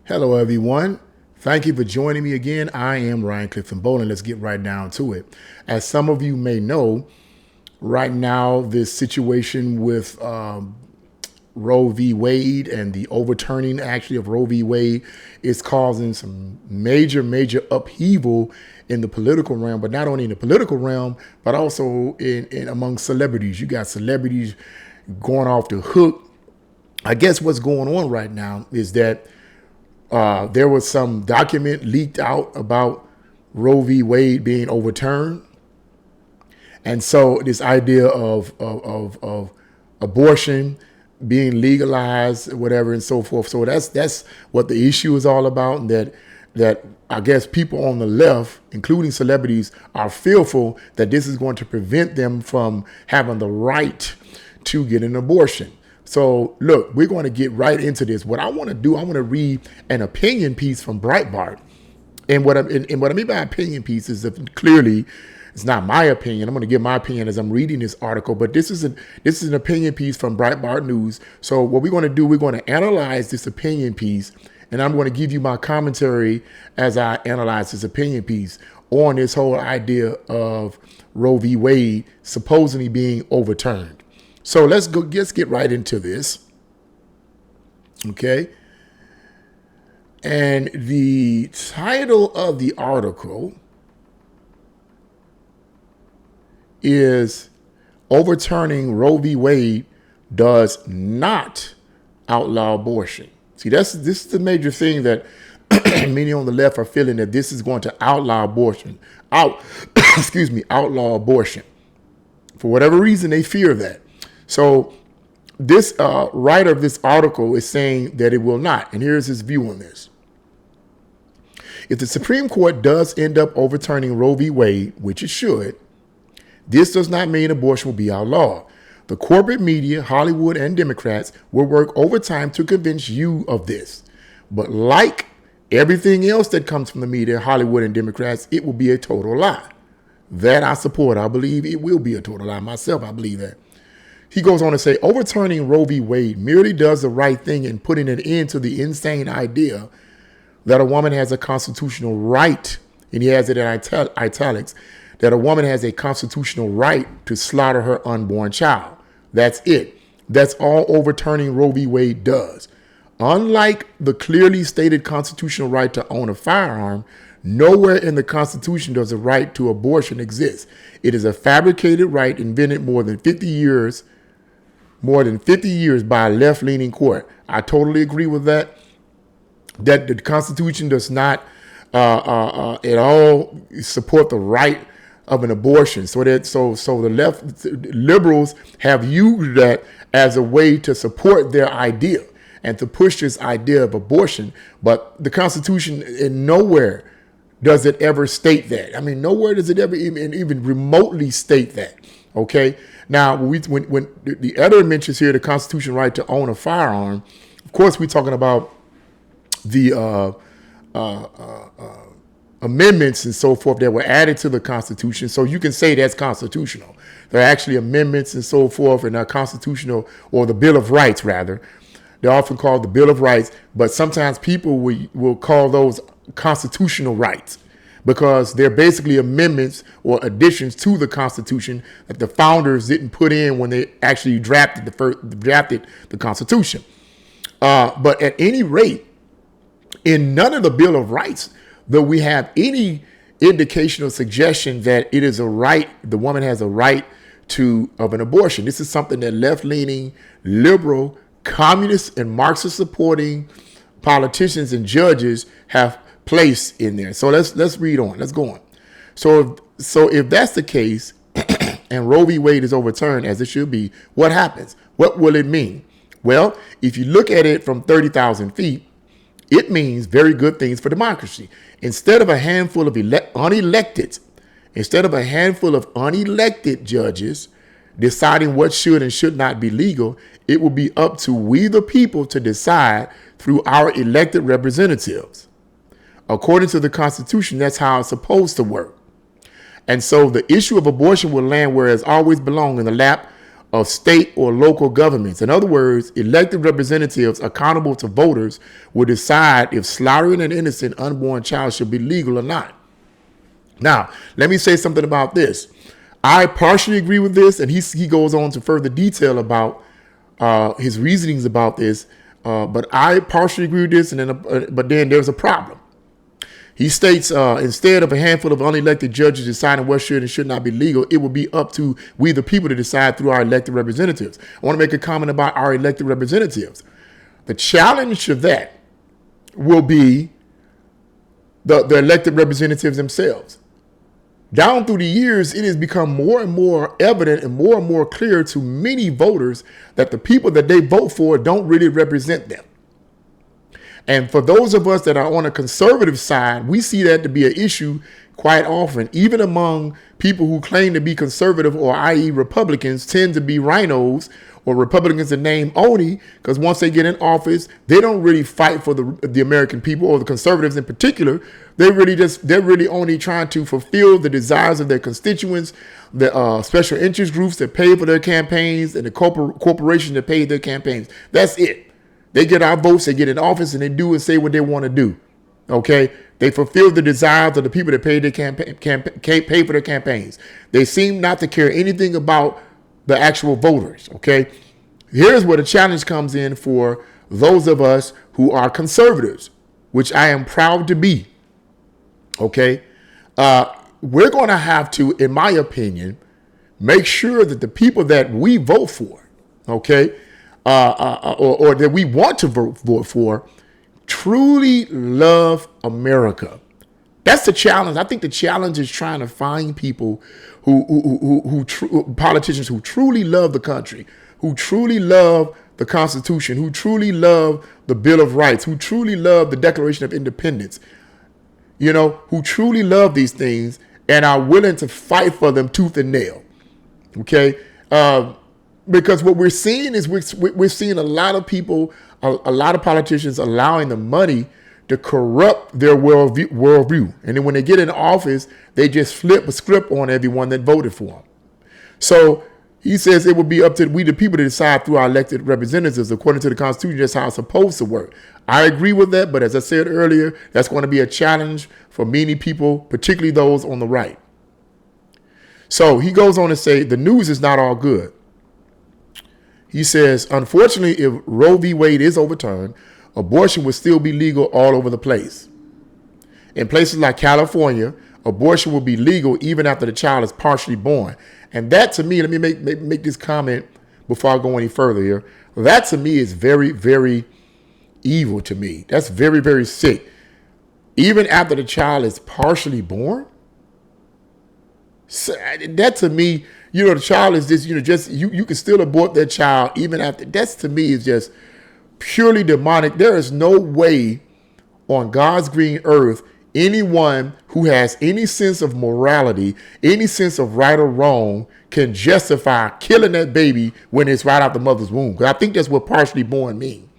Hello, everyone. Thank you for joining me again. I am Ryan Clifton Bowling. Let's get right down to it. As some of you may know, right now, this situation with Roe v. Wade and the overturning actually of Roe v. Wade is causing some major upheaval in the political realm, but not only in the political realm, but also in among celebrities. You got celebrities going off the hook. I guess what's going on right now is that there was some document leaked out about Roe v. Wade being overturned. And so this idea of abortion being legalized, whatever, and so forth. So that's what the issue is all about. And that I guess people on the left, including celebrities, are fearful that this is going to prevent them from having the right to get an abortion. So look, we're going to get right into this. What I want to do, I want to read an opinion piece from Breitbart. And what I mean by opinion piece is that clearly it's not my opinion. I'm going to give my opinion as I'm reading this article, but this is an opinion piece from Breitbart News. So what we're going to do, we're going to analyze this opinion piece, and I'm going to give you my commentary as I analyze this opinion piece on this whole idea of Roe v. Wade supposedly being overturned. So let's get right into this. Okay. And the title of the article is Overturning Roe v. Wade Does Not Outlaw Abortion. See, this is the major thing that many on the left are feeling, that this is going to outlaw abortion. Outlaw abortion. For whatever reason, they fear that. So this writer of this article is saying that it will not. And here's his view on this. If the Supreme Court does end up overturning Roe v. Wade, which it should, this does not mean abortion will be outlawed. The corporate media, Hollywood, and Democrats will work overtime to convince you of this. But like everything else that comes from the media, Hollywood, and Democrats, it will be a total lie. That I support. I believe it will be a total lie. Myself, I believe that. He goes on to say, overturning Roe v. Wade merely does the right thing in putting an end to the insane idea that a woman has a constitutional right, and he has it in italics, that a woman has a constitutional right to slaughter her unborn child. That's it. That's all overturning Roe v. Wade does. Unlike the clearly stated constitutional right to own a firearm, nowhere in the Constitution does a right to abortion exist. It is a fabricated right invented more than 50 years by a left-leaning court. I totally agree with that. That the Constitution does not at all support the right of an abortion. So the left liberals have used that as a way to support their idea and to push this idea of abortion. But the Constitution in nowhere does it ever state that. I mean, nowhere does it ever even remotely state that. Okay. Now, when the editor mentions here the constitutional right to own a firearm, of course, we're talking about the amendments and so forth that were added to the Constitution. So you can say that's constitutional. There are actually amendments and so forth and are constitutional, or the Bill of Rights, rather. They're often called the Bill of Rights, but sometimes people will call those constitutional rights, because they're basically amendments or additions to the Constitution that the founders didn't put in when they actually drafted the Constitution. But at any rate, in none of the Bill of Rights, though we have any indication or suggestion that it is a right, the woman has a right of an abortion. This is something that left-leaning, liberal, communist, and Marxist-supporting politicians and judges have placed in there. So let's read on. Let's go on. So if that's the case, and Roe v. Wade is overturned as it should be, what happens? What will it mean? Well, if you look at it from 30,000 feet, it means very good things for democracy. Instead of a handful of unelected judges deciding what should and should not be legal, it will be up to we the people to decide through our elected representatives. According to the Constitution, that's how it's supposed to work. And so the issue of abortion will land where it's always belonged, in the lap of state or local governments. In other words, elected representatives accountable to voters will decide if slaughtering an innocent unborn child should be legal or not. Now, let me say something about this. I partially agree with this, and he goes on to further detail about his reasonings about this. But I partially agree with this, but then there's a problem. He states, instead of a handful of unelected judges deciding what should and should not be legal, it will be up to we the people to decide through our elected representatives. I want to make a comment about our elected representatives. The challenge to that will be the elected representatives themselves. Down through the years, it has become more and more evident and more clear to many voters that the people that they vote for don't really represent them. And for those of us that are on a conservative side, we see that to be an issue quite often, even among people who claim to be conservative, or i.e. Republicans tend to be rhinos or Republicans in name only, because once they get in office, they don't really fight for the American people, or the conservatives in particular. They're really only trying to fulfill the desires of their constituents, the special interest groups that pay for their campaigns, and the corporations that pay their campaigns. That's it. They get our votes, they get in office, and they do and say what they want to do. Okay? They fulfill the desires of the people that pay for their campaigns. They seem not to care anything about the actual voters. Okay? Here's where the challenge comes in for those of us who are conservatives, which I am proud to be. Okay? We're going to have to, in my opinion, make sure that the people that we vote for, okay, or that we want to vote for, truly love America. That's the challenge. I think the challenge is trying to find people politicians who truly love the country, who truly love the Constitution, who truly love the Bill of Rights, who truly love the Declaration of Independence, who truly love these things and are willing to fight for them tooth and nail. Okay. Because what we're seeing is we're seeing a lot of people, a lot of politicians allowing the money to corrupt their worldview. And then when they get in office, they just flip a script on everyone that voted for them. So he says it will be up to we the people to decide through our elected representatives according to the Constitution. That's how it's supposed to work. I agree with that, but as I said earlier, that's going to be a challenge for many people, particularly those on the right. So he goes on to say the news is not all good. He says, unfortunately, if Roe v. Wade is overturned, abortion will still be legal all over the place. In places like California, abortion will be legal even after the child is partially born. And that, to me, let me make this comment before I go any further here. That, to me, is very, very evil to me. That's very, very sick. Even after the child is partially born? So that, to me, the child is just, you can still abort that child even after. That's, to me, is just purely demonic. There is no way on God's green earth anyone who has any sense of morality, any sense of right or wrong, can justify killing that baby when it's right out the mother's womb. Because I think that's what partially born means.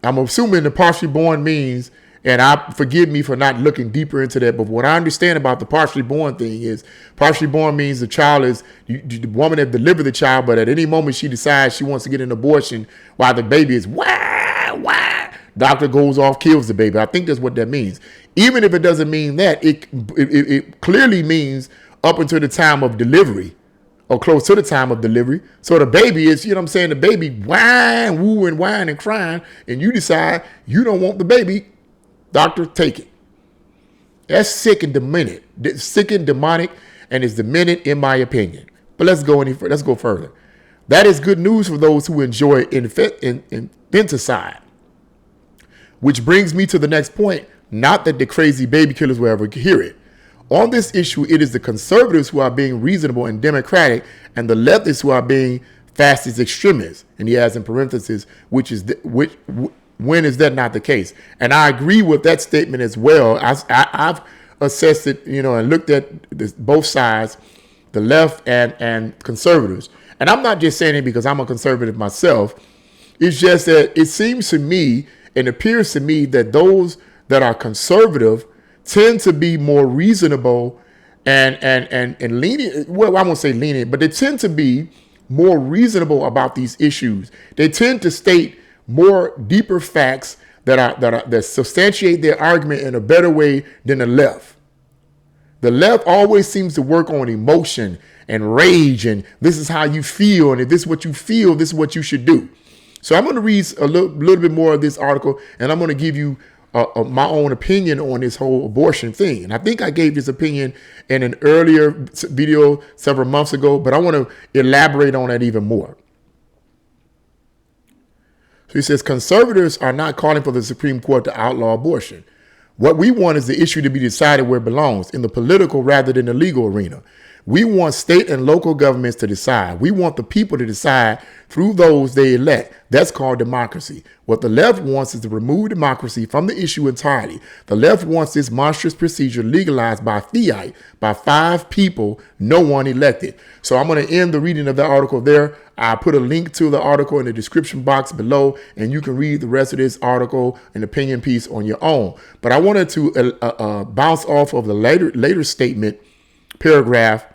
I'm assuming the partially born means, and forgive me for not looking deeper into that, but what I understand about the partially born thing is partially born means the child is the woman that delivered the child, but at any moment she decides she wants to get an abortion while the baby is wah. Doctor goes off, kills the baby. I think that's what that means. Even if it doesn't mean that, it clearly means up until the time of delivery or close to the time of delivery. So the baby is, the baby whine, woo and whine and crying, and you decide you don't want the baby. Doctor, take it. That's sick and demonic. Sick and demonic, and it's demonic in my opinion. But let's go further. That is good news for those who enjoy infanticide. Which brings me to the next point. Not that the crazy baby killers will ever hear it. On this issue, it is the conservatives who are being reasonable and democratic, and the leftists who are being fascist extremists. And he has in parentheses, when is that not the case? And I agree with that statement as well. I've assessed it, and looked at both sides, the left and conservatives. And I'm not just saying it because I'm a conservative myself. It's just that it seems to me and appears to me that those that are conservative tend to be more reasonable and lenient. Well, I won't say lenient, but they tend to be more reasonable about these issues. They tend to state more deeper facts that substantiate their argument in a better way than the left. The left always seems to work on emotion and rage, and this is how you feel, and if this is what you feel, this is what you should do. So I'm going to read a little bit more of this article, and I'm going to give you my own opinion on this whole abortion thing. And I think I gave this opinion in an earlier video several months ago, but I want to elaborate on that even more. So he says, conservatives are not calling for the Supreme Court to outlaw abortion. What we want is the issue to be decided where it belongs, in the political rather than the legal arena. We want state and local governments to decide. We want the people to decide through those they elect. That's called democracy. What the left wants is to remove democracy from the issue entirely. The left wants this monstrous procedure legalized by fiat, by 5 people, no one elected. So I'm going to end the reading of the article there. I put a link to the article in the description box below, and you can read the rest of this article and opinion piece on your own. But I wanted to bounce off of the later statement, paragraph,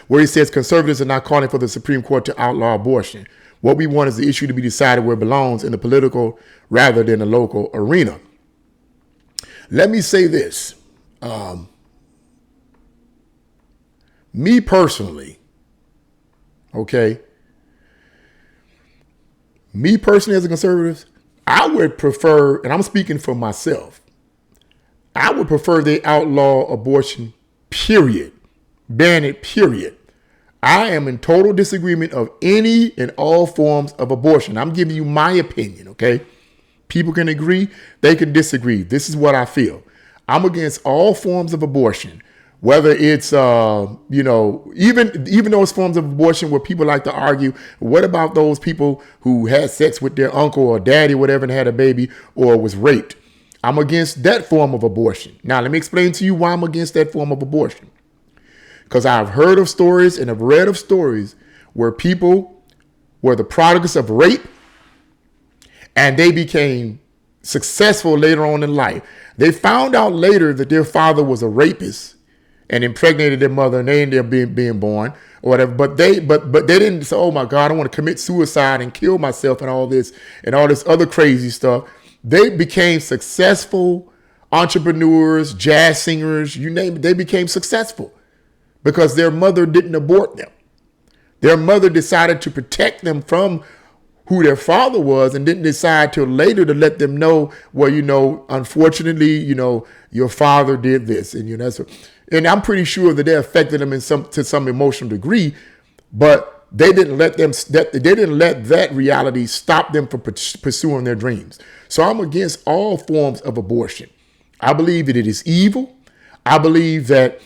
where he says conservatives are not calling for the Supreme Court to outlaw abortion. What we want is the issue to be decided where it belongs, in the political rather than the local arena. Let me say this. Me personally, okay, me personally as a conservative, I would prefer, and I'm speaking for myself, I would prefer they outlaw abortion, period. Ban it, period. I am in total disagreement of any and all forms of abortion. I'm giving you my opinion, okay? People can agree, they can disagree. This is what I feel. I'm against all forms of abortion, whether it's, even those forms of abortion where people like to argue, what about those people who had sex with their uncle or daddy, whatever, and had a baby or was raped? I'm against that form of abortion. Now, let me explain to you why I'm against that form of abortion. Because I've heard of stories and have read of stories where people were the products of rape and they became successful later on in life. They found out later that their father was a rapist and impregnated their mother, and they ended up being born or whatever. But they didn't say, oh my God, I want to commit suicide and kill myself and all this other crazy stuff. They became successful entrepreneurs, jazz singers, you name it. They became successful because their mother didn't abort them. Their mother decided to protect them from who their father was and didn't decide till later to let them know, well, unfortunately, your father did this. And I'm pretty sure that they affected them to some emotional degree, but they didn't let that reality stop them from pursuing their dreams. So I'm against all forms of abortion. I believe that it is evil. I believe that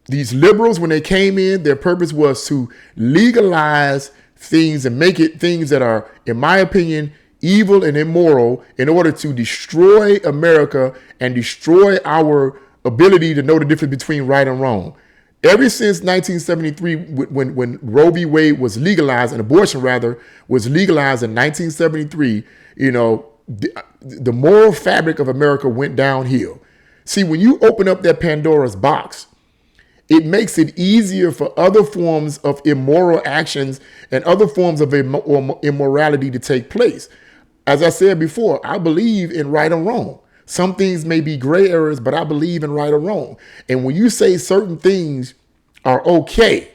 these liberals, when they came in, their purpose was to legalize things and make it things that are, in my opinion, evil and immoral in order to destroy America and destroy our ability to know the difference between right and wrong. Ever since 1973, when Roe v. Wade was legalized, and abortion rather was legalized in 1973, the moral fabric of America went downhill. See, when you open up that Pandora's box, it makes it easier for other forms of immoral actions and other forms of immorality to take place. As I said before, I believe in right and wrong. Some things may be gray areas, but I believe in right or wrong. And when you say certain things are okay,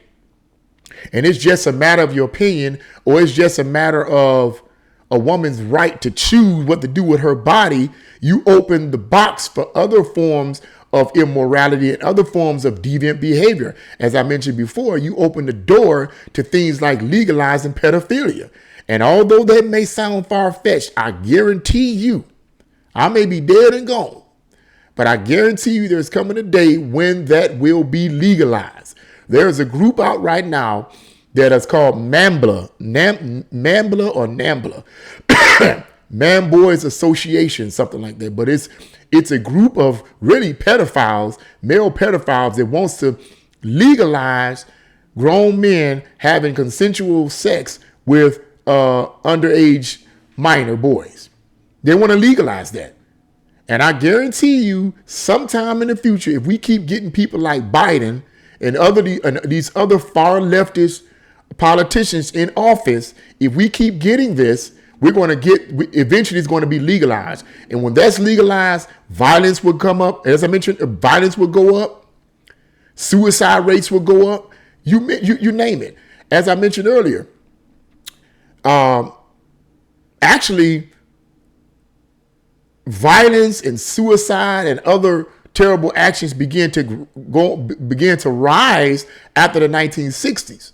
and it's just a matter of your opinion, or it's just a matter of a woman's right to choose what to do with her body, you open the box for other forms of immorality and other forms of deviant behavior. As I mentioned before, you open the door to things like legalizing pedophilia. And although that may sound far-fetched, I guarantee you, I may be dead and gone, but I guarantee you there's coming a day when that will be legalized. There's a group out right now that is called MAMBLA, Man Boys Association, something like that. But it's a group of really pedophiles, male pedophiles, that wants to legalize grown men having consensual sex with underage minor boys. They want to legalize that. And I guarantee you, sometime in the future, if we keep getting people like Biden and these other far leftist politicians in office, if we keep getting this, we're going to get, eventually it's going to be legalized. And when that's legalized, violence will come up. As I mentioned, violence will go up. Suicide rates will go up. You name it. As I mentioned earlier, actually, violence and suicide and other terrible actions began to rise after the 1960s.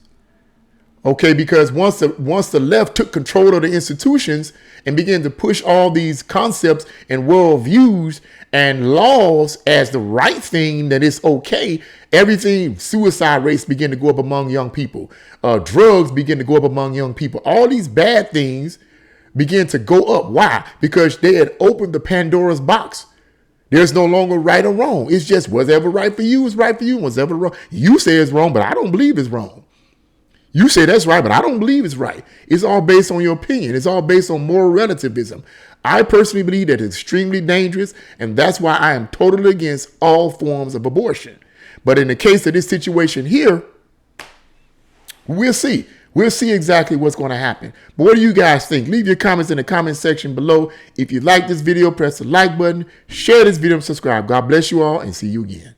Okay, because once the left took control of the institutions and began to push all these concepts and worldviews and laws as the right thing, that it's okay, everything, suicide rates begin to go up among young people. Drugs begin to go up among young people. All these bad things begin to go up. Why? Because they had opened the Pandora's box. There's no longer right or wrong. It's just whatever right for you is right for you. Whatever wrong, you say it's wrong, but I don't believe it's wrong. You say that's right, but I don't believe it's right. It's all based on your opinion. It's all based on moral relativism. I personally believe that it's extremely dangerous, and that's why I am totally against all forms of abortion. But in the case of this situation here, we'll see. We'll see exactly what's going to happen. But what do you guys think? Leave your comments in the comment section below. If you like this video, press the like button, share this video, and subscribe. God bless you all, and see you again.